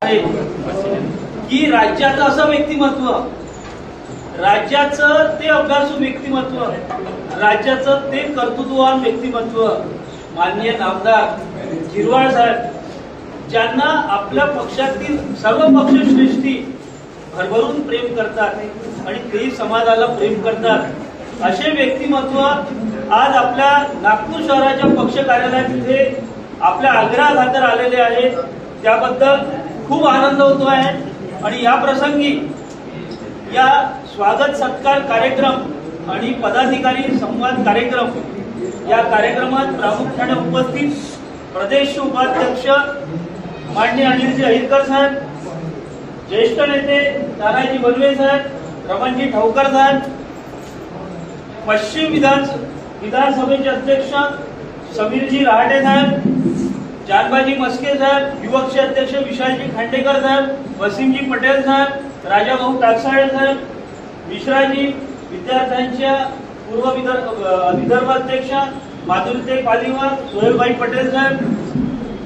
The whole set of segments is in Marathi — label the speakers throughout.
Speaker 1: की राज्याचं असं व्यक्तिमत्व, राज्याचं ते अभ्यासू व्यक्तिमत्व, राज्याचं ते कर्तृत्ववान व्यक्तिमत्व माननीय नामदार झिरवाळ साहेब, ज्यांना आपल्या पक्षातील सर्व पक्षश्रेष्ठी भरभरून प्रेम करतात आणि तेही समाजाला प्रेम करतात, असे व्यक्तिमत्व आज आपल्या नागपूर शहराच्या पक्ष कार्यालयात इथे आपल्या आग्रहाखातर आलेले आहेत. त्याबद्दल खूप आनंद होतो आहे. आणि या प्रसंगी या स्वागत सत्कार कार्यक्रम आणि पदाधिकारी संवाद कार्यक्रम या कार्यक्रमात प्रामुख्याने उपस्थित प्रदेश उपाध्यक्ष माननीय अनिलजी अहिरकर साहेब, ज्येष्ठ नेते तानाजी बलवे साहेब, रमणजी ठाऊकर साहेब, पश्चिम विधानसभेचे अध्यक्ष समीरजी रहाटे साहेब, जानबाजी मस्के साहेब, युवकचे अध्यक्ष विशालजी खांडेकर साहेब, वसीमजी पटेल साहेब, राजाभाऊ टाकसाळे साहेब, मिश्राजी विद्यार्थ्यांच्या पूर्व विदर्भ अध्यक्ष माधुरीते पालिवार, सोहेलभाई पटेल साहेब,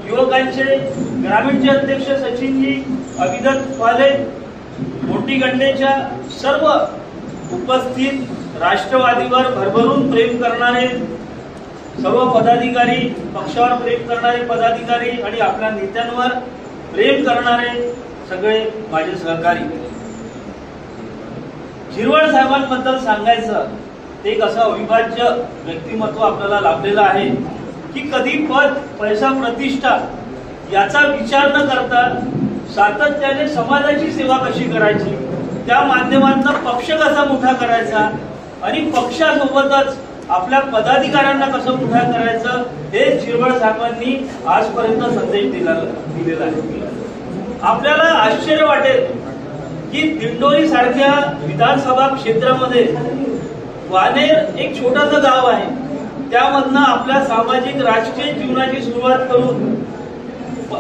Speaker 1: युवकांचे ग्रामीणचे अध्यक्ष सचिनजी अभिदत्त पाले, मोठी गंडेच्या सर्व उपस्थित राष्ट्रवादीवर भरभरून प्रेम करणारे सर्व पदाधिकारी, पक्षावर प्रेम करणारे पदाधिकारी आणि आपल्या नेत्यांवर प्रेम करणारे सगळे माझे सहकारी, झिरवाळ साहेबांबद्दल सांगायचं ते एक असं अविभाज्य व्यक्तिमत्व आपल्याला लाभलेलं आहे की कधी पद, पैसा, प्रतिष्ठा याचा विचार न करता सातत्याने समाजाची सेवा कशी करायची, त्या माध्यमातून पक्ष कसा मोठा करायचा आणि पक्षासोबतच आपल्या पदाधिकाऱ्यांना कसं मोठा करायचं हे झिरवाळ साहेबांनी आजपर्यंत संदेश दिलेला आहे. आपल्याला आश्चर्य वाटेल की दिंडोरी सारख्या विधानसभा क्षेत्रामध्ये वानेर एक छोटंसं गाव आहे, त्यामधनं आपल्या सामाजिक राजकीय जीवनाची सुरुवात करून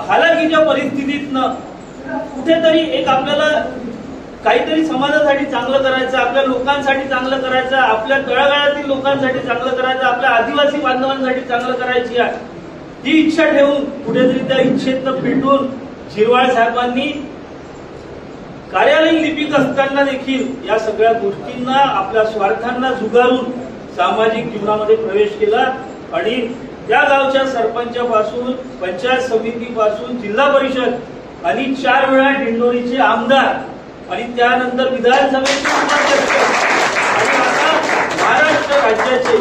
Speaker 1: हालाकीच्या परिस्थितीतनं कुठेतरी एक आपल्याला काहीतरी समाजासाठी चांगलं करायचं, आपल्या लोकांसाठी चांगलं करायचं, आपल्या तळागाळातील लोकांसाठी चांगलं करायचं, आपल्या आदिवासी बांधवांसाठी चांगलं करायची आहे, ही इच्छा ठेवून कुठेतरी त्या इच्छेतनं पेटून झिरवाळ साहेबांनी कार्यालयीन लिपिक असताना देखील या सगळ्या गोष्टींना, आपल्या स्वार्थांना झुगारून सामाजिक जीवनामध्ये प्रवेश केला आणि त्या गावच्या सरपंचापासून, पंचायत समितीपासून, जिल्हा परिषद आणि 4 वेळा दिंडोरीचे आमदार आणि त्यानंतर विधानसभेचे उपाध्यक्ष आणि आता महाराष्ट्र राज्याचे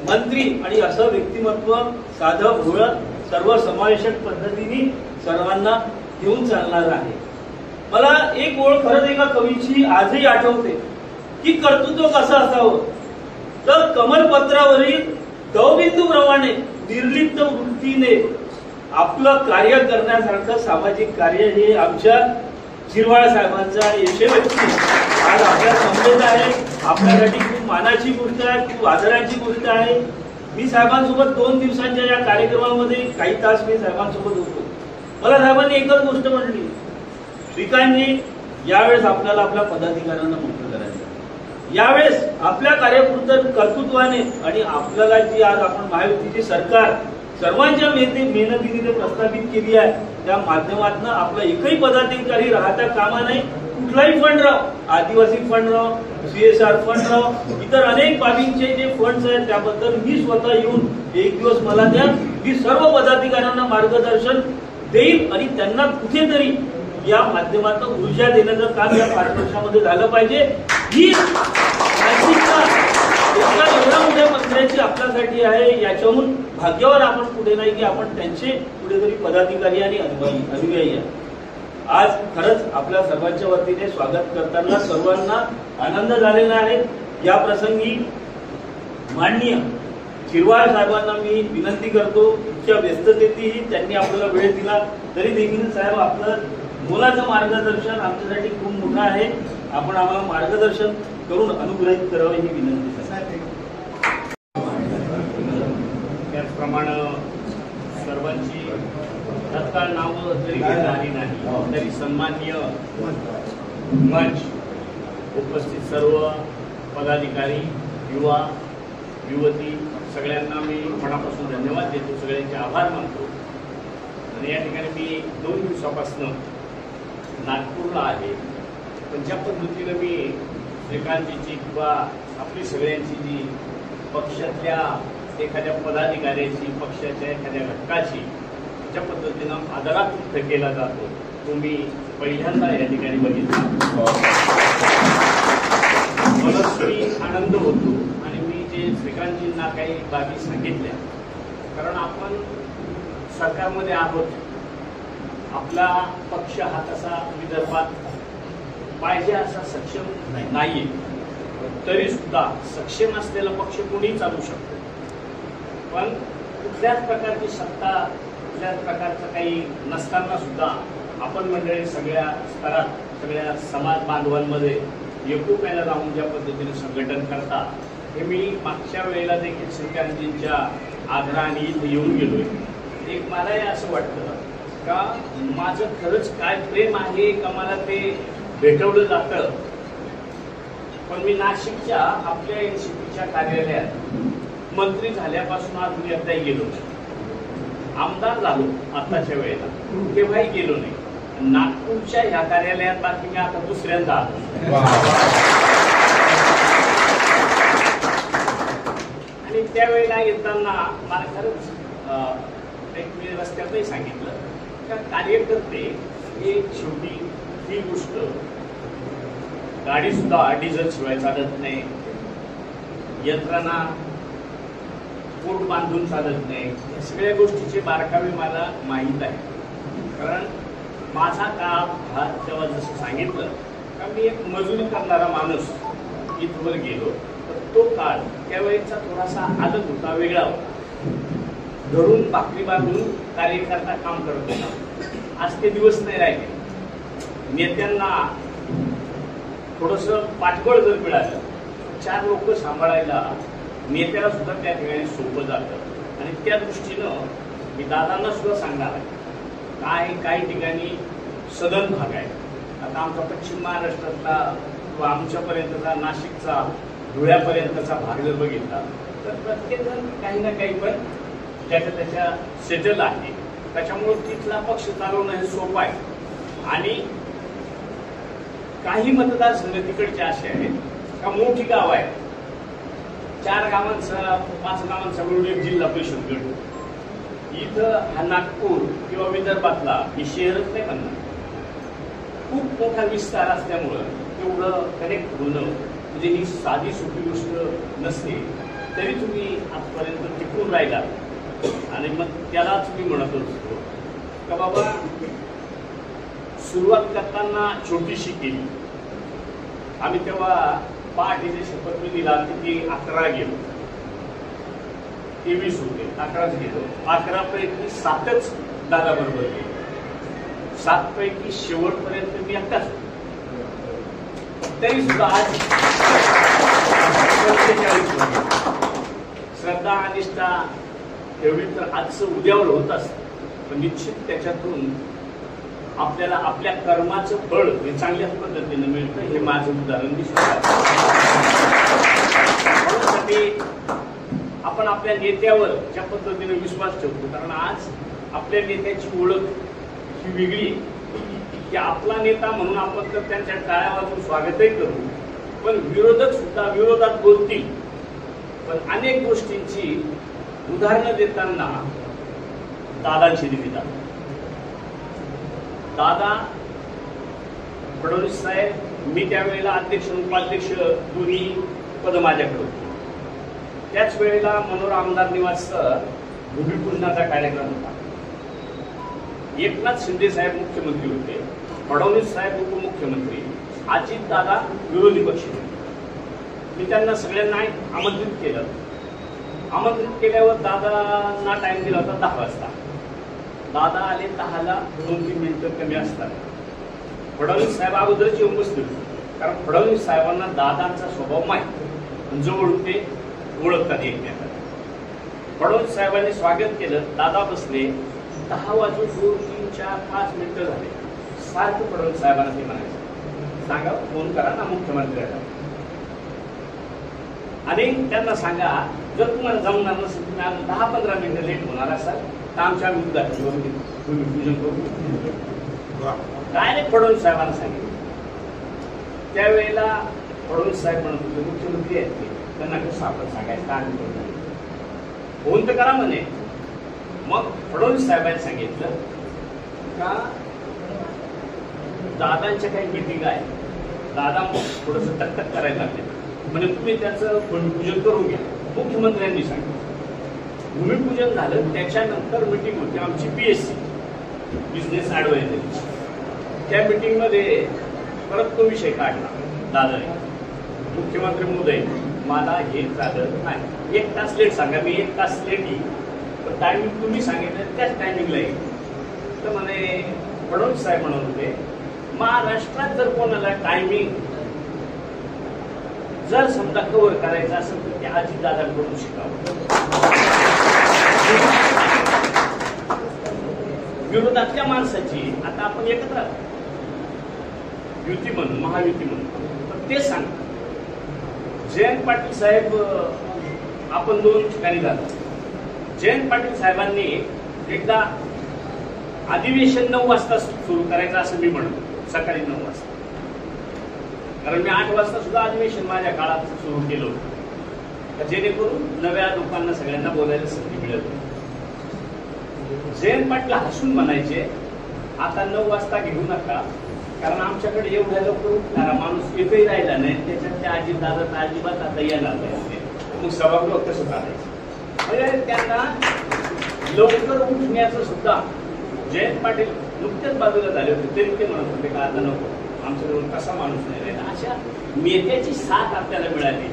Speaker 1: मंत्री आणि असं व्यक्तिमत्व साधं भोळं सर्व समावेशक पद्धतीने सर्वांना घेऊन चालणार आहे. मला एक ओळ खरंच एका कवीची आजही आठवते की कर्तृत्व कसं असावं, तर कमलपत्रावरील दवबिंदूप्रमाणे निर्लिप्त वृत्तीने आपलं कार्य करण्यासारखं सामाजिक कार्य हे आमच्या झिरवाळ साहेबांचा यशस्वी व्यक्ती आज आपल्या समजत आहे. आपल्यासाठी खूप मानाची गोष्ट आहे, खूप आदराची गोष्ट आहे. मी साहेबांसोबत 2 दिवसांच्या या कार्यक्रमामध्ये काही तास मी साहेबांसोबत होतो. मला साहेबांनी एकच गोष्ट म्हटली, श्रीकांतजी यावेळेस आपल्याला आपल्या पदाधिकाऱ्यांना मोठं करायचं, यावेळेस आपल्या कर्तृत्वाने आणि आपल्याला जी आज आपण महायुतीची सरकार सर्वांच्या मेहनतीने प्रस्थापित केली आहे त्या माध्यमातून आपला एकही पदाधिकारी राहता कामा नाही. कुठलाही फंड राहो, आदिवासी फंड राहो, CSR फंड राहो, इतर अनेक बाबींचे जे फंड्स आहेत त्याबद्दल मी स्वतः येऊन एक दिवस मला द्या, मी सर्व पदाधिकाऱ्यांना मार्गदर्शन देईल आणि त्यांना कुठेतरी या माध्यमातून ऊर्जा देण्याचं काम या 5 वर्षामध्ये झालं पाहिजे. ही मानसिकता एका एवढ्या मोठ्या मंत्र्याची आपल्यासाठी आहे, याच्याहून भाग्यावर आपण पुढे नाही की आपण त्यांचे कुठेतरी पदाधिकारी आणि अनुयायी आहे. आज खरंच आपल्या सर्वांच्या वतीने स्वागत करताना सर्वांना आनंद झालेला आहे. या प्रसंगी माननीय झिरवाळ साहेबांना मी विनंती करतो, इतक्या व्यस्ततेतही त्यांनी आपल्याला वेळ दिला तरी देखील साहेब आपलं मुलाचं मार्गदर्शन आमच्यासाठी खूप मोठं आहे, आपण आम्हाला मार्गदर्शन करून अनुग्रहित करावं ही विनंती.
Speaker 2: त्याचप्रमाणे सर्वांची तत्काळ नावं जरी झाली नाही तरी सन्माननीय मंच उपस्थित सर्व पदाधिकारी, युवा युवती सगळ्यांना मी मनापासून धन्यवाद देतो, सगळ्यांचे आभार मानतो. आणि या ठिकाणी मी 2 दिवसापासून नागपूरला आहे, पण ज्या पद्धतीनं मी श्रीकांतजीची किंवा आपली सगळ्यांची जी पक्षातल्या एखाद्या पदाधिकाऱ्याची, पक्षाच्या एखाद्या घटकाची ज्या पद्धतीनं आदरातिथ्य केला जातो तो मी पहिल्यांदा या ठिकाणी बघितला. मनस्वी आनंद होतो. आणि मी जे श्रीकांतजींना काही बाबी सांगितल्या, कारण आपण सरकारमध्ये आहोत, आपला पक्ष हा तसा विदर्भात पाहिजे असा सक्षम नाहीये, तरी सुद्धा सक्षम असलेला पक्ष कोणी चालू शकतो. पण कुठल्याच प्रकारची सत्ता, कुठल्याच प्रकारचं काही नसताना सुद्धा आपण मंडळी सगळ्या स्तरात, सगळ्या समाज बांधवांमध्ये एकोप्याने राहून ज्या पद्धतीने संघटन करता, हे मी मागच्या वेळेला देखील श्रीकांतजींच्या आग्रहाने इथे येऊन गेलोय. एक मलाही असं वाटतं का माझं खरंच काय प्रेम आहे का मला ते भेटवलं जातं. पण मी नाशिकच्या आपल्या एनसीपीच्या कार्यालयात मंत्री झाल्यापासून अजून एकदाही गेलो नाही. आमदार झालो आताच्या वेळेला, तेव्हाही गेलो नाही. नागपूरच्या ह्या कार्यालयात बाकी मी आता दुसऱ्यांदा आलो. आणि त्यावेळेला येताना मला खरंच एक मी रस्त्यातही सांगितलं का कार्यकर्ते हे शेवटी ही गोष्ट, गाडी सुद्धा डिझेल शिवाय चालत नाही, यंत्रणा पोट बांधून चालत नाही, या सगळ्या गोष्टीचे बारकावे मला माहीत आहे. कारण माझा काळ हा तेव्हा जसं सांगितलं का मी एक मजुरी करणारा माणूस इथवर गेलो, तर तो काळ त्यावेळेचा थोडासा अलग होता, वेगळा होता. घरून भाकरी बांधून कार्यकर्ता काम करत होता. आज ते दिवस नाही राहिले. नेत्यांना थोडंसं पाठबळ जर मिळालं, 4 लोक सांभाळायला नेत्याला सुद्धा त्या ठिकाणी सोपं जातं. आणि त्या दृष्टीनं मी दादांना सुद्धा सांगणार आहे, काही ठिकाणी सदन भाग आहे. आता आमचा पश्चिम महाराष्ट्रातला किंवा आमच्यापर्यंतचा नाशिकचा, धुळ्यापर्यंतचा भाग जर बघितला तर प्रत्येकजण काही ना काही पण त्याच्या सेटल आहे. त्याच्यामुळे तिथला पक्ष चालवणं हे सोपं आहे. आणि काही मतदारसंघ तिकडचे असे आहेत का मोठी गाव आहे, 4 गावांचा 5 गावांचा मिळून एक जिल्हा परिषद गट. इथं हा नागपूर किंवा विदर्भातला ही शहरच नाही म्हणणार, खूप मोठा विस्तार असल्यामुळं तेवढं कनेक्ट होणं म्हणजे ही साधी सोपी गोष्ट नसते. तरी तुम्ही आजपर्यंत टिकून राहिला. आणि मग त्यालाच मी म्हणत असतो का बाबा सुरुवात करताना छोटीशी केली. आम्ही तेव्हा पहाटेचे शपथविधीला किती 11 गेलो, 23 होते, 11च गेलो. 11 पैकी 7च दादाबरोबर गेलो. 7 पैकी शेवटपर्यंत मी एकटाच होतो. तरी सुद्धा आज 45 श्रद्धा आणि निष्ठा एवढी तर आजचं उद्यावर होत असतं. पण निश्चित त्याच्यातून आपल्याला आपल्या कर्माचं फळ हे चांगल्याच पद्धतीने मिळतं. हे माझं उदाहरण दिसतं. आपण आपल्या नेत्यावर ज्या पद्धतीने विश्वास ठेवतो, कारण आज आपल्या नेत्याची ओळख ही वेगळी, की आपला नेता म्हणून आपण तर त्यांच्या टाळ्या वाजून स्वागतही करू, पण विरोधक सुद्धा विरोधात बोलतील. पण अनेक गोष्टींची उदाहरणं देताना दादांची दिली जातात. दादा फडणवीस साहेब, मी त्यावेळेला अध्यक्ष उपाध्यक्ष दोन्ही पद माझ्याकडे होती. त्याच वेळेला मनोरा आमदार निवासचा भूमिपूजनाचा कार्यक्रम होता. एकनाथ शिंदे साहेब मुख्यमंत्री होते, फडणवीस साहेब उपमुख्यमंत्री, अजित दादा विरोधी पक्ष होते. मी त्यांना सगळ्यांना आमंत्रित केलं. आमंत्रित केल्यावर दादांना टाइम दिला होता 10 वाजता. दादा आले 10ला 2-3 मिनिटं कमी असतात. फडणवीस साहेब अगोदरच येऊन बसले होते, कारण फडणवीस साहेबांना दादांचा स्वभाव माहीत, जवळ ते ओळखतात एकमेकांना. फडणवीस साहेबांनी स्वागत केलं, दादा बसले. 10 वाजून 2, 3, 4, 5 मिनिटं झाले. सारखं फडणवीस साहेबांना ते म्हणायचं, सांगा फोन करा ना मुख्यमंत्र्यांना आणि त्यांना सांगा जर तुम्हाला जमणार नसेल, तुम्ही आज 10-15 मिनिटं लेट होणार असाल तर आमच्या भूमिपूजन करू. डायरेक्ट फडणवीस साहेबांना सांगितलं. त्यावेळेला फडणवीस साहेब म्हणत होते मुख्यमंत्री आहेत ते, त्यांना कसं आपण सांगायचं का होऊन तर करा म्हणे. मग फडणवीस साहेबांनी सांगितलं का दादांच्या काही मिटिंग आहे, दादा थोडस टकटक करायला लागले म्हणजे तुम्ही त्याचं भूमिपूजन करून घ्या. मुख्यमंत्र्यांनी सांगितलं. भूमिपूजन झालं, त्याच्यानंतर मिटिंग होती आमची PSC बिझनेस ऍडवायझरी. त्या मिटिंगमध्ये परत तो विषय काढला दादाने. मुख्यमंत्री महोदय मला हे चालत नाही, 1 तास लेट सांगा, मी 1 तास लेट येईल, पण टायमिंग तुम्ही सांगितलं त्याच टायमिंगला येईल. तर म्हणे फडणवीस साहेब म्हणत होते महाराष्ट्रात जर कोणाला टायमिंग जर समजा कव्हर करायचं असेल तर ते अजितदादांकडून शिकावं. विरोधातल्या माणसाची आता आपण एकत्र आहोत, युती म्हणून महायुती म्हणून, तर ते सांगतात. जयंत पाटील साहेब आपण 2 ठिकाणी जातो. जयंत पाटील साहेबांनी एकदा अधिवेशन 9 वाजता सुरू करायचं असं मी म्हणतो, सकाळी 9 वाजता, कारण मी 8 वाजता सुद्धा अधिवेशन माझ्या काळात सुरू केलं होतं, जेणेकरून नव्या लोकांना सगळ्यांना बोलायला संधी मिळत. जयंत पाटील हसून म्हणायचे आता 9 वाजता घेऊ नका, कारण आमच्याकडे एवढ्या लवकर उठणारा माणूस एकही राहिला नाही, त्याच्यात त्या अजितदादा अजिबात आता येणार नाही. मग सभागृह कसं चालायचं म्हणजे त्यांना लवकर उठण्याचं सुद्धा. जयंत पाटील नुकतेच बाजूला झाले होते तरी ते म्हणत होते का आता नको, आमच्याजवळ कसा माणूस नाही राहिला. अशा नेत्याची साथ आपल्याला मिळाली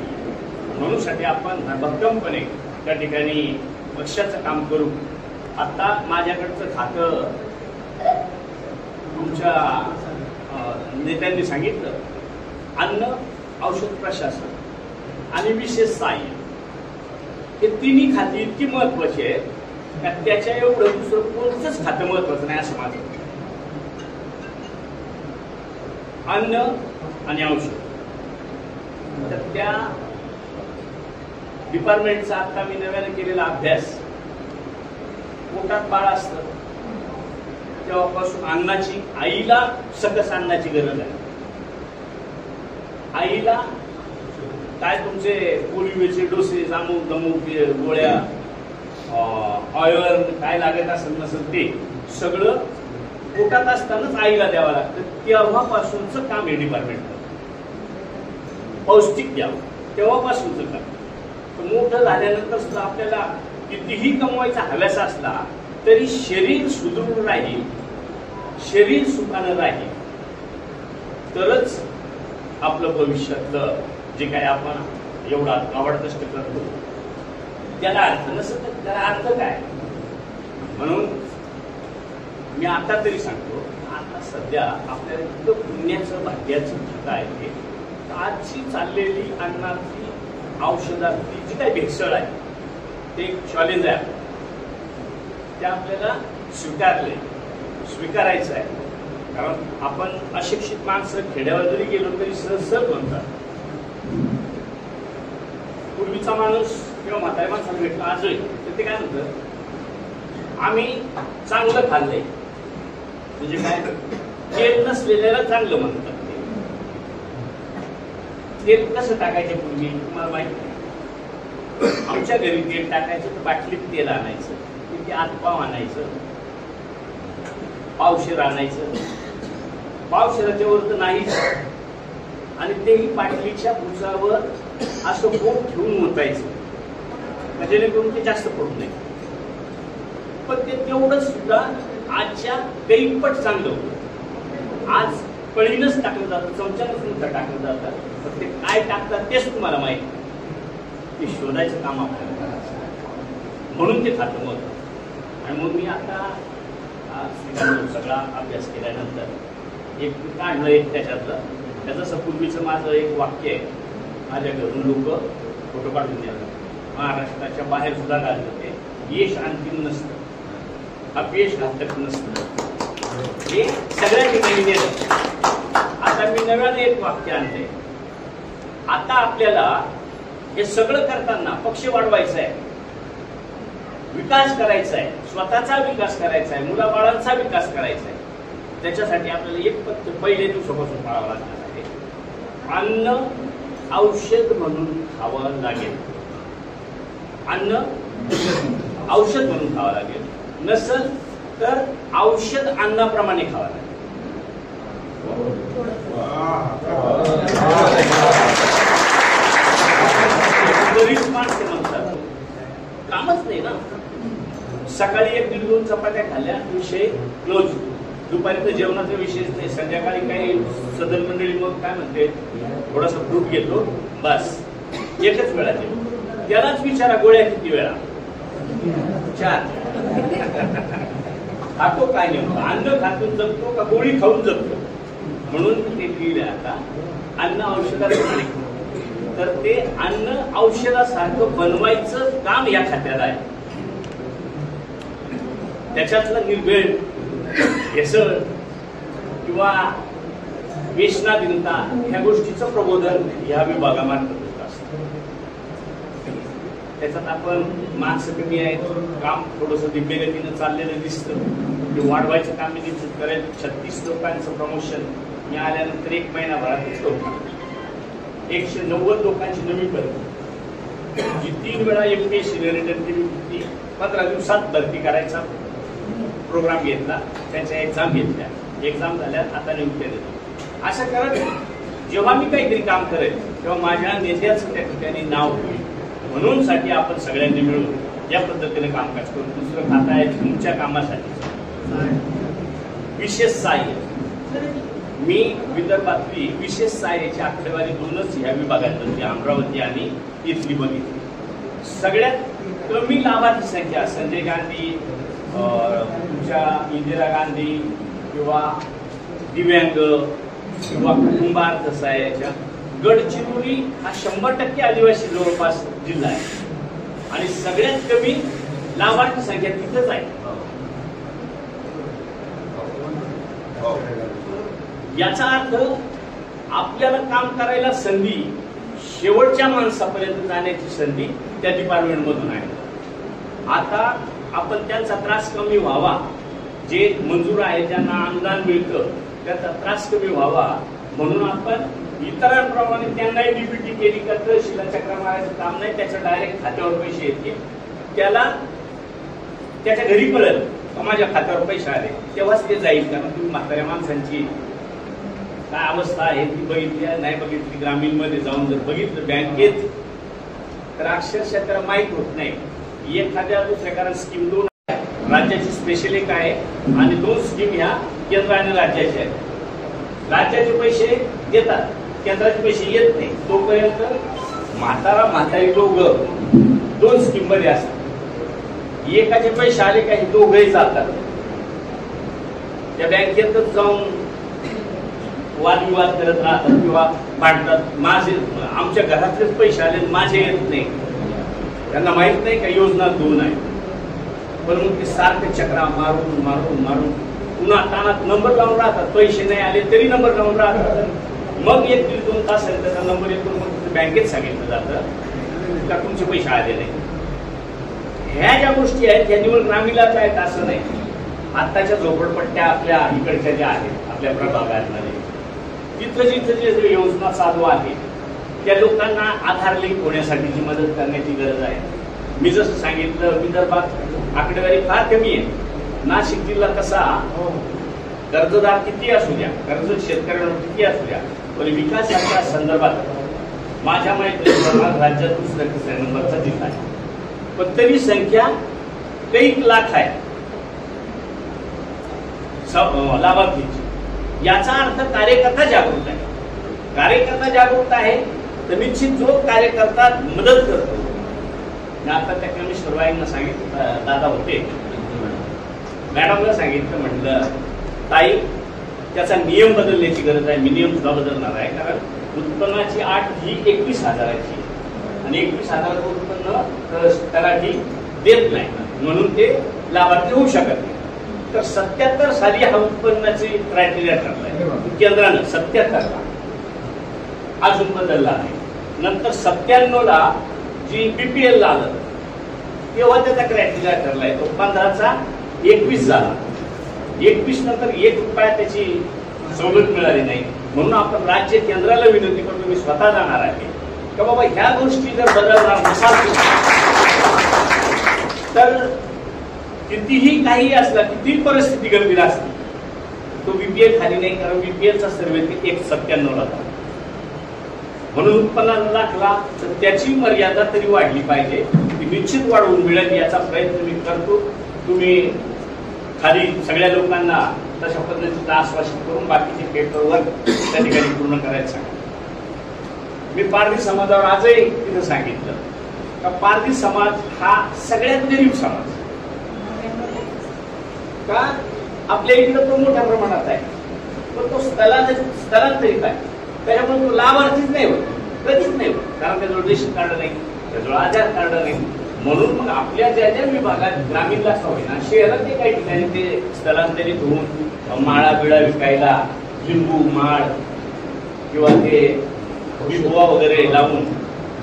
Speaker 2: म्हणूनसाठी आपण भक्कमपणे त्या ठिकाणी पक्षाचं काम करू. आता माझ्याकडचं खातं तुमच्या नेत्यांनी सांगितलं, अन्न औषध प्रशासन आणि विशेष सहाय्य, हे तिन्ही खाती इतकी महत्वाची आहेत का त्याच्या एवढं दुसरं कोणतंच खातं महत्वाचं नाही असं माझं. अन्न आणि औषध, तर त्या डिपार्टमेंटचा आता मी नव्याने केलेला अभ्यास, पोटात बाळ असतं तेव्हापासून अन्नाची, आईला सकस अन्नाची गरज आहे. आईला काय तुमचे पोलिओचे डोसेस, अमुक दमुक गोळ्या, आयर्न काय लागत असेल नसेल ते सगळं पोटात असतानाच आईला द्यावं लागतं. तेव्हापासूनच काम हे डिपार्टमेंट, पौष्टिक द्यावं तेव्हापासूनच काम. मोठं झाल्यानंतर सुद्धा आपल्याला कितीही कमवायचा हव्यास असला तरी शरीर सुदृढ राहील, शरीर सुखानं राहील, तरच आपलं भविष्यातलं जे काही आपण एवढा आवड कष्ट करतो त्याला अर्थ नसत, त्याला अर्थ काय. म्हणून मी आता तरी सांगतो, आता सध्या आपल्याला इतकं पुण्याचं भाग्याचं ठिकाण आहे. आजची चाललेली अन्नाची, औषधातली जी काही भेसळ आहे ते एक चॅलेंज आहे, ते आपल्याला स्वीकारायचं आहे. कारण आपण अशिक्षित माणसं खेड्यावर जरी गेलो तरी सहज म्हणतात. पूर्वीचा माणूस किंवा म्हाताऱ्या माणसाला भेटला आजही तर ते काय म्हणतं, आम्ही चांगलं खाल्लंय, म्हणजे काय तेल नसलेल्याला चांगलं म्हणतात. तेल कसं टाकायचे पूर्वी तुम्हाला माहिती नाही. आमच्या घरी तेल टाकायचं तर बाटलीत तेल आणायचं, तिथे आतपाव आणायचं, पावशेर आणायचं, पावशेराच्या वर तर नाहीच, आणि तेही बाटलीच्या बुचावर असं बोट ठेवून ओतायचं जेणेकरून ते जास्त पडू नये. पण ते तेवढं सुद्धा आजच्या कैपट चांगलं होतं. आज पळीनच टाकलं जातं, चमच्यानंच नुसतं टाकलं जातं, पण ते काय टाकतात तेच तुम्हाला माहिती, ते शोधायचं काम आपल्याला करायचं. म्हणून ते खातं मत. आणि मग मी आता सगळा अभ्यास केल्यानंतर एक काढलं, एक त्याच्यातलं त्याचं पूर्वीचं माझं एक वाक्य आहे, माझ्या घरून लोक फोटो काढून द्यायला, महाराष्ट्राच्या बाहेर सुद्धा काढलं ते, यश अंतिम नसतं, अपयश घातक नसतं, हे सगळ्या ठिकाणी नेलं. आता मी नव्याने एक वाक्य आणलंय, आता आपल्याला हे सगळं करताना पक्ष वाढवायचा आहे, विकास करायचा आहे, स्वतःचा विकास करायचा आहे, मुलाबाळांचा विकास करायचा आहे. त्याच्यासाठी आपल्याला एक पत्ते पहिल्या दिवसापासून पाळावं लागणार आहे. अन्न औषध म्हणून खावं लागेल. अन्न औषध म्हणून खावं लागेल. नसल तर औषध अन्नाप्रमाणे खावं लागेल. बरीच माणसे म्हणतात कामच नाही ना. सकाळी 1-2 चपात्या खाल्ल्या विषय क्लोज. दुपारी तर जेवणाचा विषयच नाही. संध्याकाळी काही सदर मंडळी मग काय म्हणते थोडासा फ्रूट घेतो बस. एकच वेळा जेवण. त्यालाच विचारा गोळ्या किती वेळा? 4. खातो काय नेमकं? अन्न खातून जगतो का गोळी खाऊन जगतो? म्हणून ते लिहिलं आता अन्न औषधाप्रमाणे. तर ते अन्न औषधासारखं बनवायचं काम या खात्याला आहे. त्याच्यातलं निर्भेळ भेसळ किंवा वेशनाधीनता ह्या गोष्टीचं प्रबोधन या विभागामार्फत होत असतं. त्याच्यात आपण माणसं कमी आहेत, काम थोडंसं दिव्यगतीनं चाललेलं दिसतं. ते वाढवायचं काम मी निश्चित करेल. 36 लोकांचं प्रमोशन मी आल्यानंतर 1 महिनाभरातच करू. 190 लोकांची नवी भरती, जी 3 वेळा MPSC रिटर्न केली ती 15 दिवसात भरती करायचा प्रोग्राम घेतला. त्यांच्या एक्झाम घेतल्या. एक्झाम झाल्या, आता नियुक्त्या देतो. असं करत जेव्हा मी काहीतरी काम करेल तेव्हा माझ्या नेत्याचं त्या ठिकाणी नाव होईल. म्हणून साठी आपण सगळ्यांनी मिळून या पद्धतीने कामकाज करू. दुसरं खातं आहे तुमच्या कामासाठी विशेष सहाय्य. मी विदर्भातली विशेष सहाय्याची आकडेवारी 2च ह्या विभागात अमरावती आणि इथली बघितली. सगळ्यात कमी लाभार्थी संख्या संजय गांधी, तुमच्या इंदिरा गांधी किंवा दिव्यांग किंवा कुटुंबार्थ सहाय्याच्या गडचिरोली हा 100% आदिवासी जवळपास जिल्हा आहे आणि सगळ्यात कमी लाभार्थी संख्या तिथंच आहे. याचा अर्थ आपल्याला काम करायला संधी, शेवटच्या माणसापर्यंत जाण्याची संधी त्या डिपार्टमेंट मधून आहे. आता आपण त्यांचा त्रास कमी व्हावा, जे मंजूर आहे ज्यांना अनुदान मिळतं त्याचा त्रास कमी व्हावा म्हणून आपण इतरांप्रमाणे त्यांनाही डीबीटी केली का तहसीलला चक्र मारायचं काम नाही. त्याच्या डायरेक्ट खात्यावर पैसे येतील. त्याला त्याच्या घरी कळलं का माझ्या खात्यावर पैसे आले तेव्हाच ते जाईल. कारण तुम्ही म्हाताऱ्या माणसांची काय अवस्था आहे ती बघितली नाही बघितली. ग्रामीण मध्ये जाऊन जर बघितलं बँकेत तर अक्षरशः त्याला माहीत होत नाही. एखाद्या दुसऱ्या कारण स्कीम 2 आहे, राज्याची स्पेशल एक आहे आणि 2 स्कीम ह्या केंद्र आणि राज्याच्या आहेत. राज्याचे पैसे देतात, केंद्राचे पैसे येत नाही. तोपर्यंत म्हातारी दोघं 2 स्कीम मध्ये असतात. एकाचे पैसे आले काही दोघंही जातात. त्या बँकेतच जाऊन वादविवाद करत राहतात किंवा भांडतात. माझे आमच्या घरातलेच पैसे आले माझे येत नाही. त्यांना माहित नाही का योजना 2 आहे. पण मग ते सारखे चक्रा मारून मारून मारून पुन्हा तानात नंबर लावून राहतात. पैसे नाही आले तरी नंबर लावून राहतात. मग 1-2 तास त्याचा नंबर येतो. मग बँकेत सांगितलं जातं का तुमचे पैसे आले नाही. ह्या ज्या गोष्टी आहेत त्या निवड ग्रामीणलाच आहेत असं नाही. आत्ताच्या झोपडपट्ट्या आपल्या इकडच्या ज्या आहेत आपल्या प्रभागांमध्ये तिथं जिथं जे योजना चालू आहे त्या लोकांना आधार लिंक होण्यासाठीची मदत करण्याची गरज आहे. मी जसं सांगितलं विदर्भात आकडेवारी फार कमी आहे. नाशिक जिल्हा कसा कर्जदार किती असू द्या, कर्ज शेतकऱ्यांवर किती असू द्या, पण विकासाच्या संदर्भात माझ्या माहितीप्रमाणे राज्यात 2-3 नंबरचा जिल्हा आहे. पण तरी संख्या काही लाख आहे लाभार्थीची. याचा अर्थ कार्यकर्ता जागृत आहे. कार्यकर्ता जागृत आहे तर निश्चित जो कार्यकर्ता मदत करतो. आता त्या कमिशनर बाईंना सांगितलं, दादा होते मॅडमला सांगितलं, म्हटलं ताई त्याचा नियम बदलण्याची गरज आहे. मी नियम सुद्धा बदलणार आहे. कारण उत्पन्नाची अट ही 21,000ची आणि 21,000 उत्पन्न तलाठी देत नाही म्हणून ते लाभार्थी होऊ शकत नाही. तर 77 साली हा उत्पन्नाचे क्रायटेरिया ठरलाय केंद्रानं. 77ला अजून बदलला नाही. नंतर 97ला जी BPL आलं तेव्हा त्याचा क्रायटेरिया ठरलाय. तो 15चा 21 झाला. 21 नंतर 1 रुपया त्याची सवलत मिळाली नाही. म्हणून आपण राज्य केंद्राला विनंती करतो, मी स्वतः जाणार आहे का बाबा ह्या गोष्टी जर बदलणार नसाल तर कितीही काही असला, कितीही परिस्थिती गंभीर असली, तो बीपीएल खाली नाही. कारण बीपीएलचा सर्वे 197 ला झाला. म्हणून उत्पन्नाला दाखला तर त्याची मर्यादा तरी वाढली पाहिजे, ती निश्चित वाढवून मिळेल याचा प्रयत्न मी करतो. तुम्ही खाली सगळ्या लोकांना तशा पद्धतीचं आश्वासन करून बाकीचे पेपरवर्क त्या ठिकाणी पूर्ण करायचं सांगा. मी पारधी समाजावर आजही तिथं सांगितलं का पारधी समाज हा सगळ्यात गरीब समाज का आपल्या इकडे तो मोठ्या प्रमाणात आहे, पण तो स्थलांतरित आहे. त्याच्यामुळे तो लाभार्थीच नाही होत, कधीच नाही होत, कारण त्याजवळ रेशन कार्ड नाही, त्याजवळ आधार कार्ड नाही. म्हणून मग आपल्या ज्या ज्या विभागात ग्रामीणला होईना शहरात ते काही ठिकाणी ते स्थलांतरित होऊन माळा बिळा विकायला, लिंबू माळ किंवा ते बिबुवा वगैरे लावून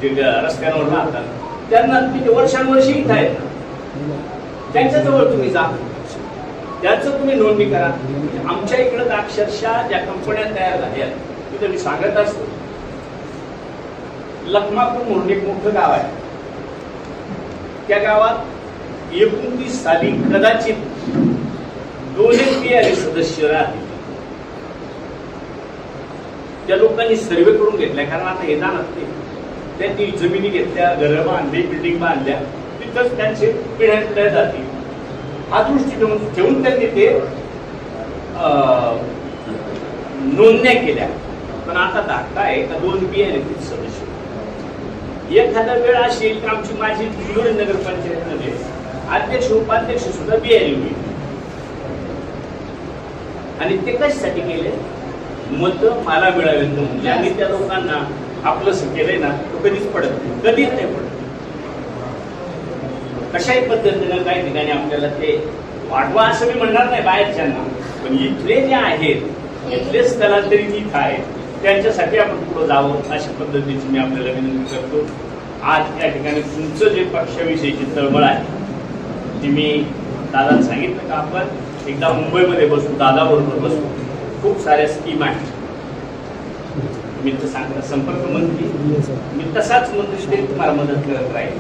Speaker 2: जे रस्त्यांवर राहतात त्यांना तिथे वर्षानुवर्षी इथं आहेत. त्यांच्याजवळ तुम्ही जा, त्याचं तुम्ही नोंदणी करा. आमच्या इकडं अक्षरशः ज्या कंपन्या तयार झाल्या तिथे मी सांगत असतो, लखमापूर म्हणून एक मोठं गाव आहे, त्या गावात 29 साली कदाचित 2 PRA सदस्य राहतील. त्या लोकांनी सर्वे करून घेतलाय, कारण आता हे जाणार ते त्यांनी जमिनी घेतल्या, घरं बांधली, बिल्डिंग बांधल्या, तिथंच त्यांचे पिढ्या जातील हा दृष्टिकोन ठेवून त्यांनी ते नोंदण्या केल्या. पण आता धाकटा आहे का 2 PRA सदस्य. एखादा वेळ अशी येईल की आमची माझी दिलोरी नगरपंचायतमध्ये अध्यक्ष उपाध्यक्ष सुद्धा BRA होईल. आणि ते कशासाठी केले? मत मला मिळावेत म्हणून. ज्यांनी त्या लोकांना आपलं केलंय ना तो कधीच पडत नाही, कधीच नाही पडत. कशाही पद्धतीनं काही ठिकाणी आपल्याला ते वाढवा असं मी म्हणणार नाही बाहेरच्यांना, पण इथले जे आहेत इथले स्थलांतरित इथं आहेत त्यांच्यासाठी आपण पुढे जावं अशा पद्धतीची मी आपल्याला विनंती करतो. आज या ठिकाणी तुमचं जे पक्षाविषयीची तळमळ आहे ती मी दादांना सांगितलं का आपण एकदा मुंबईमध्ये बसू, दादाबरोबर बसू, खूप साऱ्या स्कीम आहेत. मी तर सांगता संपर्क मंत्री, मी तसाच मंत्री ते तुम्हाला मदत करत राहील.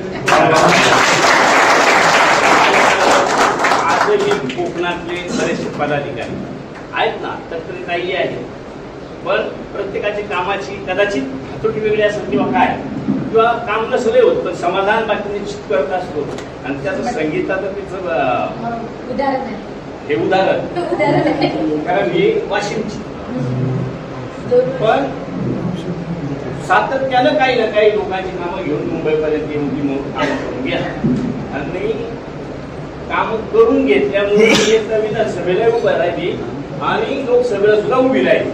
Speaker 2: आजही कोकणातले बरेचसे पदाधिकारी आहेत ना, तर काही आहेत, पण प्रत्येकाची कामाची कदाचित हातोटी वेगळी असेल किंवा काय, किंवा काम नसले होत पण समाधान बाकी निश्चित करत असतो. आणि त्याचं संगीताचं तिचं
Speaker 3: उदाहरण आहे
Speaker 2: हे उदाहरण, कारण ही वाशिमची, पण सातत्यानं काही ना काही लोकांची कामं घेऊन मुंबईपर्यंत येऊन ती काम करून घ्या. आणि काम करून घेतल्यामुळे विधानसभेला उभं राहिली आणि लोकसभेला सुद्धा उभी राहिली.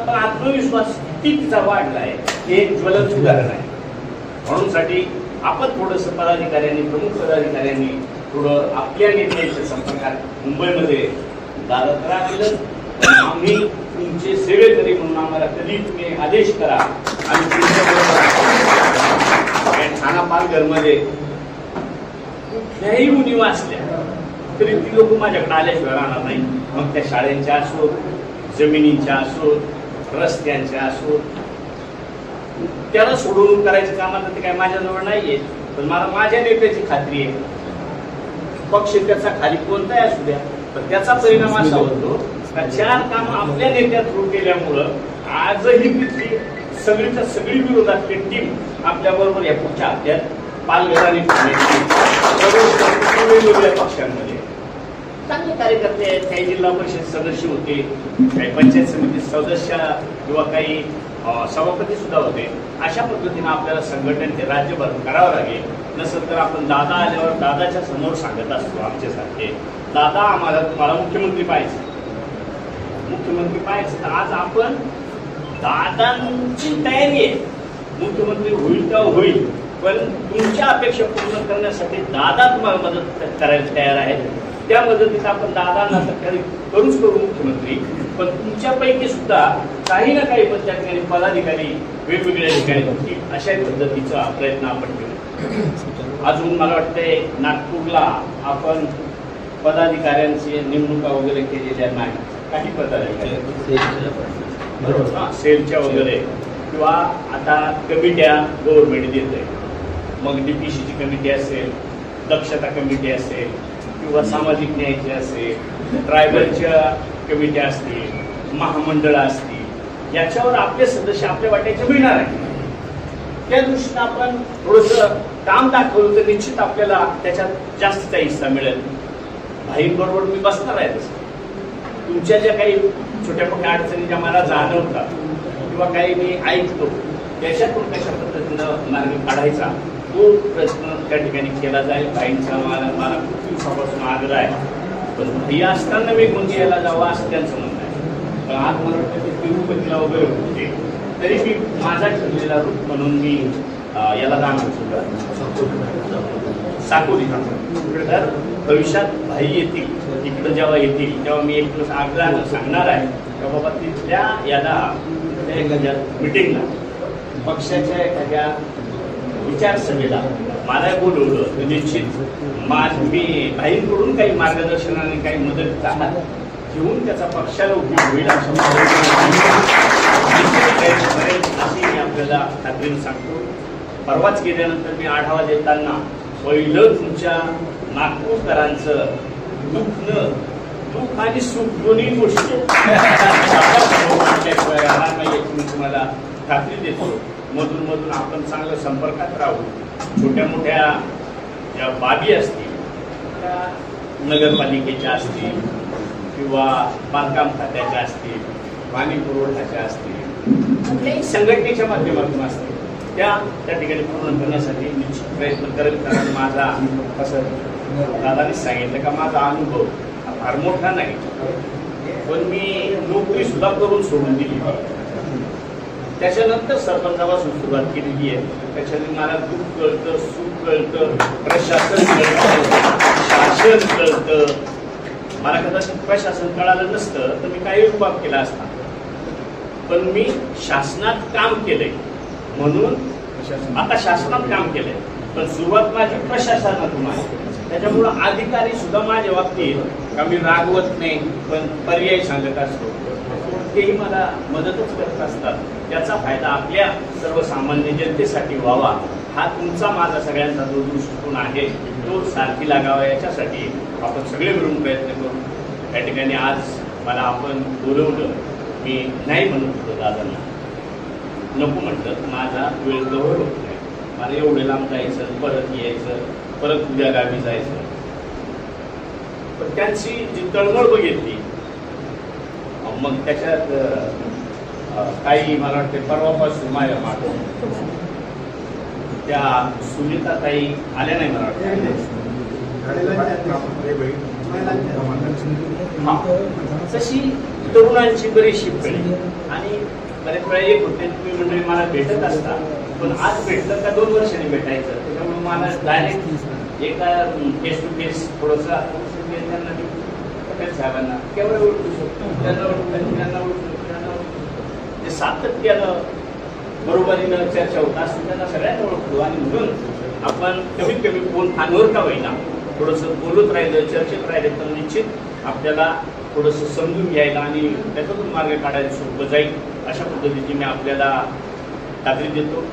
Speaker 2: पण आत्मविश्वास कितीचा वाढलाय हे एक ज्वलंत उदाहरण आहे. म्हणून आपण थोडस पदाधिकाऱ्यांनी, प्रमुख पदाधिकाऱ्यांनी थोडं आपल्या नेत्यांच्या संपर्कात मुंबईमध्ये दालत राहिलं. आम्ही तुमचे सेवेकरी म्हणून आम्हाला कधी तुम्ही आदेश करा. आणि ठाणा पालघरमध्ये कुठल्याही उणीवा असल्या तरी ती लोक माझ्याकडे आल्याशिवाय राहणार नाही. मग त्या शाळेंच्या असो, जमिनींच्या असो, रस्त्यांच्या असो, त्याला सोडवणूक करायचं काम आता ते काय माझ्याजवळ नाहीये. पण मला माझ्या नेत्याची खात्री आहे, पक्ष त्याचा खाली कोणताही असू द्या, पण त्याचा परिणाम असा होतो का 4 कामं आपल्या नेत्या थ्रू केल्यामुळं आजही तिथली सगळीच्या सगळी विरोधातली टीम आपल्या बरोबर या पुढच्या हप्त्यात पालघर आणि वेगवेगळ्या पक्षांमध्ये चांगले कार्यकर्ते आहेत. काही जिल्हा परिषद सदस्य होते, काही पंचायत समिती सदस्य किंवा काही सभापती सुद्धा होते. अशा पद्धतीने आपल्याला संघटनेचे राज्यभर करावं लागेल. नसेल तर आपण दादा आल्यावर दादाच्या समोर सांगत असतो आमच्यासारखे, दादा आम्हाला तुम्हाला मुख्यमंत्री पाहिजे, मुख्यमंत्री पाहिजे. तर आज आपण दादांची तयारी आहे, मुख्यमंत्री होईल तेव्हा होईल, पण तुमच्या अपेक्षा पूर्ण करण्यासाठी दादा तुम्हाला मदत करायला तयार आहेत. त्या मदतीत आपण दादांना तर करूच करू मुख्यमंत्री, पण तुमच्यापैकी सुद्धा काही ना काही पण त्या ठिकाणी पदाधिकारी वेगवेगळ्या ठिकाणी होतील. अशा पद्धतीचा प्रयत्न आपण करू. अजून मला वाटते नागपूरला आपण पदाधिकाऱ्यांची नेमणुका वगैरे केलेल्या नाही, काही पदाधिकारी सेलच्या वगैरे, किंवा आता कमिट्या गव्हर्नमेंट देते, मग DPCची कमिटी असेल, दक्षता कमिटी असेल, किंवा सामाजिक न्यायाची असेल, ट्रायबलच्या कमिट्या असतील, महामंडळं असतील, याच्यावर आपले सदस्य आपल्या वाट्याचे मिळणार आहे. त्या दृष्टीनं आपण थोडंसं काम दाखवलं तर निश्चित आपल्याला त्याच्यात जास्तचा हिस्सा मिळेल. भाईंबरोबर मी बसणार आहे. तसं तुमच्या ज्या काही छोट्या मोठ्या अडचणी ज्या मला जाणवतात किंवा काही मी ऐकतो त्याच्यातून कशा पद्धतीनं मार्ग काढायचा तो प्रश्न त्या ठिकाणी केला जाईल. भाईंचा मला खूप दिवसापासून आग्रह आहे, पण भाई असताना मी गोंदियाला जावं असं त्यांचं म्हणणं आहे. पण आज मला वाटतं ते तिरुपतीला वगैरे होते, तरी मी माझा ठरलेला रूट म्हणून मी याला जाणार साकोली. तर भविष्यात भाई येतील इकडं, जेव्हा येतील तेव्हा मी एक दिवस आग्रहानं सांगणार आहे की बाबा तिथल्या याला एखाद्या मिटिंगला पक्षाच्या एखाद्या विचारसभेला मला बोलवलं तर निश्चित मी भाईंकडून काही मार्गदर्शन आणि काही मदतीचा हात घेऊन त्याचा पक्षाला उपयोग होईल अशी मी आपल्याला खात्रीने सांगतो. परवाच गेल्यानंतर मी आढावा देताना पहिलं तुमच्या नागपूरकरांचं दुःख आणि सुख दोन्ही गोष्टी मी तुम्हाला खात्री देतो. मधून मधून आपण चांगल्या संपर्कात राहू. छोट्या मोठ्या ज्या बाबी असतील त्या नगरपालिकेच्या असतील किंवा बांधकाम खात्याच्या असतील, पाणी पुरवठ्याच्या असतील, कुठल्याही संघटनेच्या माध्यमातून असतील त्या ठिकाणी पूर्ण करण्यासाठी निश्चित प्रयत्न करेल. कारण माझा असं दादानी सांगितलं का माझा अनुभव फार मोठा नाही, पण मी नोकरी सुद्धा करून सोडून दिली. त्याच्यानंतर सरपंचापासून सुरुवात केलेली आहे. त्याच्याने मला दुःख कळतं, सुख कळतं, प्रशासन कळतं, शासन कळतं. मला कदाचित प्रशासन कळालं नसतं तर मी काही उपयोग केला असता, पण मी शासनात काम केलंय म्हणून आता शासनात काम केलंय, पण सुरुवात माझी प्रशासनातून आहे. त्याच्यामुळं अधिकारी सुद्धा माझ्या बाबतीत का मी रागवत नाही, पण पर्याय सांगत असतो, तेही मला मदतच करत असतात. त्याचा फायदा आपल्या सर्वसामान्य जनतेसाठी व्हावा हा तुमचा माझा सगळ्यांचा जो दृष्टिकोन आहे तो सारखी लागावा याच्यासाठी आपण सगळे मिळून प्रयत्न करू. त्या ठिकाणी आज मला आपण बोलवलं, मी नाही म्हणत होतो दादांना, नको म्हटलं, माझा वेळ जवळ होत नाही, मला एवढे लांब जायचं, परत यायचं, परत उद्या गावी जायचं. पण त्यांची जी तळमळ बघितली, मग त्याच्यात काही मला वाटते परवापासून माझ्या मागं त्या सुनीता ताई आल्या नाही मला वाटतं. तशी तरुणांची बरीचशी पिढी आणि बरेच वेळा एक होते तुम्ही मंडळी मला भेटत असता, पण आज भेटलं का 2 वर्षांनी भेटायचं. त्याच्यामुळे मला डायरेक्ट एका फेस टू फेस थोडंसं त्यांना पटेल साहेबांना केवढं ओळखू शकतो, त्यांना ओळखू, त्यांना ओळखू, ते सातत्यानं बरोबरीनं चर्चा होत असते, त्यांना सगळ्यांना ओळखतो. आणि म्हणून आपण कमीत कमी फोन फानवर का होईना थोडंसं बोलत राहिलं, चर्चेत राहिलं तर निश्चित आपल्याला थोडंसं समजून घ्यायला आणि त्याच्यातून मार्ग काढायला सोपं जाईल. अशा पद्धतीने मी आपल्याला खात्री देतो.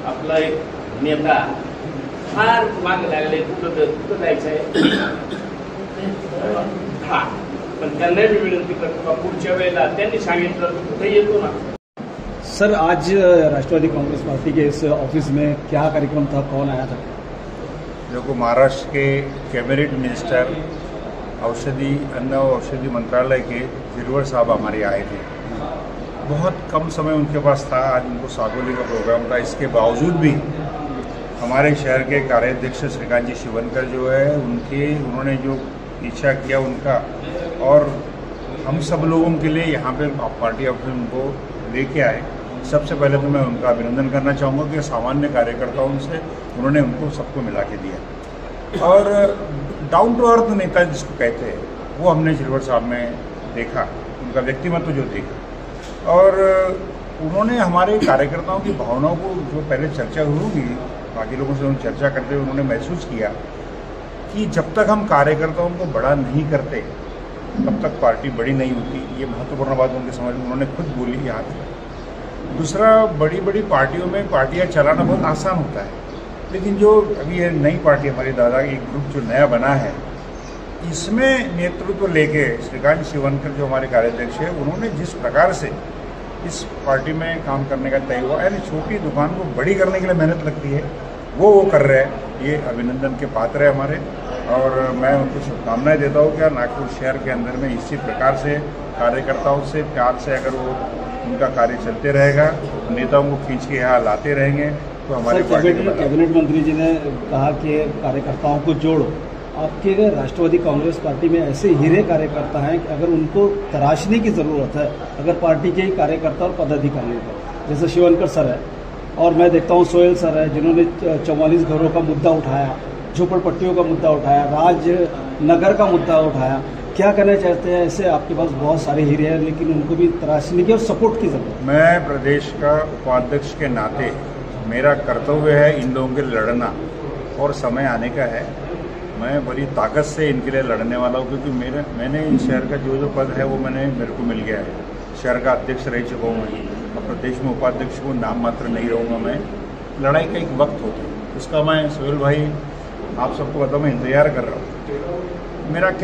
Speaker 2: आपला एक नेता फार माग लागले, कुठं जायचं आहे हा, पण त्यांना मी विनंती करतो पुढच्या वेळेला त्यांनी सांगितलं कुठे येतो ना.
Speaker 4: सर, आज राष्ट्रवादी कांग्रेस पार्टी के इस ऑफिस में क्या कार्यक्रम था, कौन आया था?
Speaker 5: देखो, महाराष्ट्र के कैबिनेट मिनिस्टर अन्न और औषधि मंत्रालय के गिरवर साहब हमारे आए थे. बहुत कम समय उनके पास था. आज उनको सागोली का प्रोग्राम था. इसके बावजूद भी हमारे शहर के कार्याध्यक्ष श्रीकांत जी शिवनकर जो है उन्होंने जो इच्छा किया उनका, और हम सब लोगों के लिए यहाँ पे पार्टी ऑफिस उनको लेके आए. सबसे पहले तो मैं उनका अभिनंदन करना चाहूँगा कि सामान्य कार्यकर्ताओं से उन्होंने उनको सबको मिला के दिया. और डाउन टू अर्थ नेता जिसको कहते हैं वो हमने गिरवर साहब में देखा, उनका व्यक्तिमत्व जो देखा. और उन्होंने हमारे कार्यकर्ताओं की भावनाओं को जो पहले चर्चा हुई बाकी लोगों से चर्चा करते हुए उन्होंने महसूस किया कि जब तक हम कार्यकर्ताओं को बड़ा नहीं करते तब तक पार्टी बड़ी नहीं होती। ये महत्वपूर्ण बात उनके समझ में उन्होंने खुद बोली यहाँ पे। दूसरा, बड़ी बड़ी पार्टियों में पार्टियाँ चलाना बहुत आसान होता है, लेकिन जो अभी ये नई पार्टी हमारी दादा एक ग्रुप जो नया बना है, इसमें नेतृत्व लेके श्रीकांत शिवनकर जो हमारे कार्याध्यक्ष है, उन्होंने जिस प्रकार से इस पार्टी में काम करने का तय हुआ, यानी छोटी दुकान को बड़ी करने के लिए मेहनत लगती है, वो कर रहे हैं। ये अभिनंदन के पात्र है हमारे, और मैं उनको शुभकामनाएं देता हूँ कि नागपुर शहर के अंदर में इसी प्रकार से कार्यकर्ताओं से प्यार से अगर वो उनका कार्य चलते रहेगा, नेताओं को खींच के यहाँ लाते रहेंगे तो हमारे
Speaker 4: कैबिनेट मंत्री जी ने कहा कि कार्यकर्ताओं को जोड़ो। आपके राष्ट्रवादी कांग्रेस पार्टी में ऐसे हीरे कार्यकर्ता हैं कि अगर उनको तराशने की ज़रूरत है, अगर पार्टी के कार्यकर्ता और पदाधिकारियों को, जैसे शिवनकर सर है, और मैं देखता हूँ सोहेल सर है जिन्होंने 44 घरों का मुद्दा उठाया, झोपड़पट्टियों का मुद्दा उठाया, राजनगर का मुद्दा उठाया। क्या कहना चाहते हैं? ऐसे आपके पास बहुत सारे हीरे हैं, लेकिन उनको भी तराशने की और सपोर्ट की जरूरत है।
Speaker 5: मैं प्रदेश का उपाध्यक्ष के नाते मेरा कर्तव्य है इन लोगों के लिए लड़ना, और समय आने का है। मैं बड़ी ताकत से इनके लिए लड़ने वाला हूँ, क्योंकि मैंने इस शहर का जो पद है वो मेरे को मिल गया है। शहर का अध्यक्ष रह चुका हूँ मैं, और प्रदेश में उपाध्यक्ष को नाम मात्र नहीं रहूँगा मैं। लड़ाई का एक वक्त होता है, उसका मैं सोहेल भाई आप सबको बताऊँ, मैं इंतजार कर रहा हूँ। मेरा